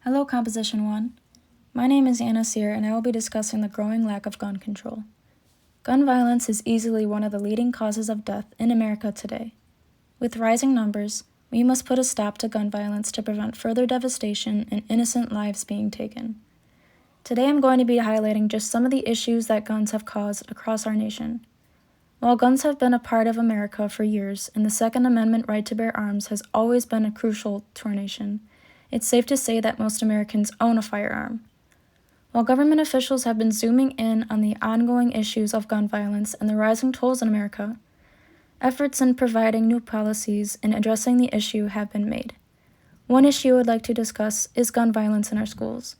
Hello, Composition 1. My name is Anna Sear, and I will be discussing the growing lack of gun control. Gun violence is easily one of the leading causes of death in America today. With rising numbers, we must put a stop to gun violence to prevent further devastation and innocent lives being taken. Today I'm going to be highlighting just some of the issues that guns have caused across our nation. While guns have been a part of America for years, and the Second Amendment right to bear arms has always been crucial to our nation, it's safe to say that most Americans own a firearm. While government officials have been zooming in on the ongoing issues of gun violence and the rising tolls in America, efforts in providing new policies and addressing the issue have been made. One issue I would like to discuss is gun violence in our schools.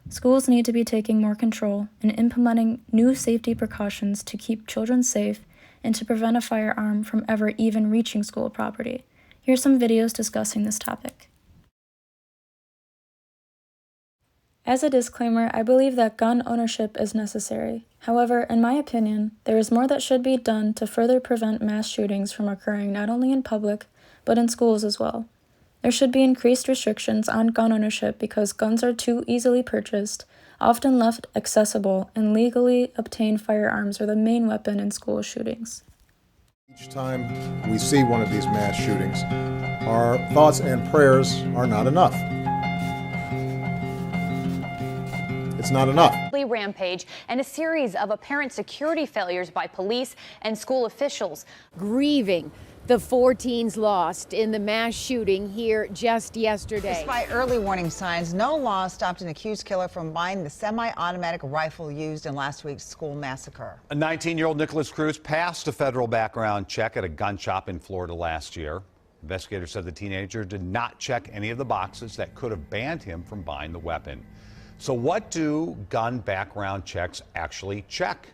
Schools need to be taking more control and implementing new safety precautions to keep children safe and to prevent a firearm from ever even reaching school property. Here's some videos discussing this topic. As a disclaimer, I believe that gun ownership is necessary. However, in my opinion, there is more that should be done to further prevent mass shootings from occurring not only in public, but in schools as well. There should be increased restrictions on gun ownership because guns are too easily purchased, often left accessible, and legally obtained firearms are the main weapon in school shootings. Each time we see one of these mass shootings, our thoughts and prayers are not enough. It's not enough. Rampage and a series of apparent security failures by police and school officials. Grieving the 4 teens lost in the mass shooting here just yesterday. Despite early warning signs, no law stopped an accused killer from buying the semi-automatic rifle used in last week's school massacre. A 19-year-old Nicholas Cruz passed a federal background check at a gun shop in Florida last year. Investigators said the teenager did not check any of the boxes that could have banned him from buying the weapon. So what do gun background checks actually check?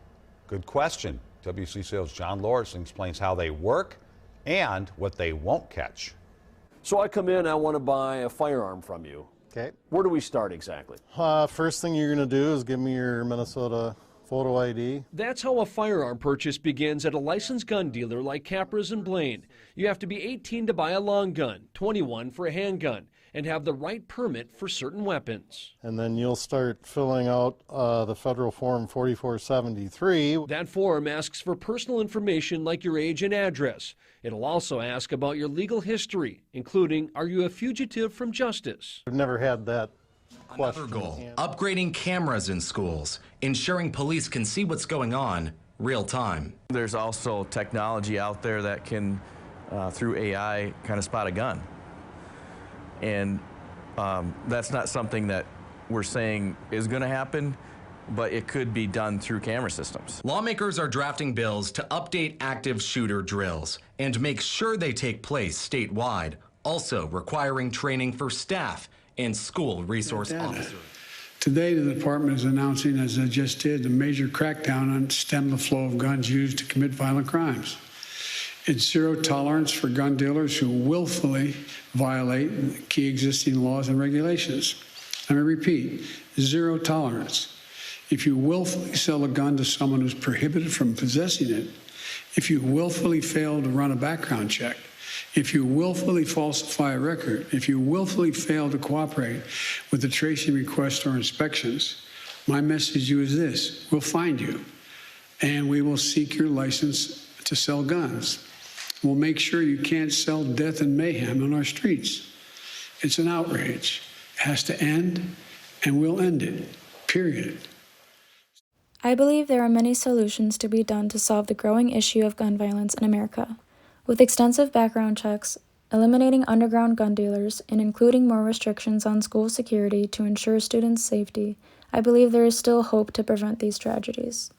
Good question. WCCO's John Lorison explains how they work and what they won't catch. So I come in, I want to buy a firearm from you. Okay. Where do we start exactly? First thing you're going to do is give me your Minnesota photo ID. That's how a firearm purchase begins at a licensed gun dealer like Capras and Blaine. You have to be 18 to buy a long gun, 21 for a handgun, and have the right permit for certain weapons. And then you'll start filling out the federal form 4473. That form asks for personal information like your age and address. It'll also ask about your legal history, including, are you a fugitive from justice? I've never had that question. Another goal, upgrading cameras in schools, ensuring police can see what's going on real time. There's also technology out there that can, through AI, kind of spot a gun. And that's not something that we're saying is going to happen, but it could be done through camera systems. Lawmakers are drafting bills to update active shooter drills and make sure they take place statewide, also requiring training for staff and school resource officers. Today, the department is announcing, as I just did, a major crackdown on stem the flow of guns used to commit violent crimes. It's zero tolerance for gun dealers who willfully violate key existing laws and regulations. Let me repeat, zero tolerance. If you willfully sell a gun to someone who's prohibited from possessing it, if you willfully fail to run a background check, if you willfully falsify a record, if you willfully fail to cooperate with the tracing requests or inspections, my message to you is this: we'll find you, and we will seek your license to sell guns. We'll make sure you can't sell death and mayhem on our streets. It's an outrage. It has to end, and we'll end it, period. I believe there are many solutions to be done to solve the growing issue of gun violence in America. With extensive background checks, eliminating underground gun dealers, and including more restrictions on school security to ensure students' safety, I believe there is still hope to prevent these tragedies.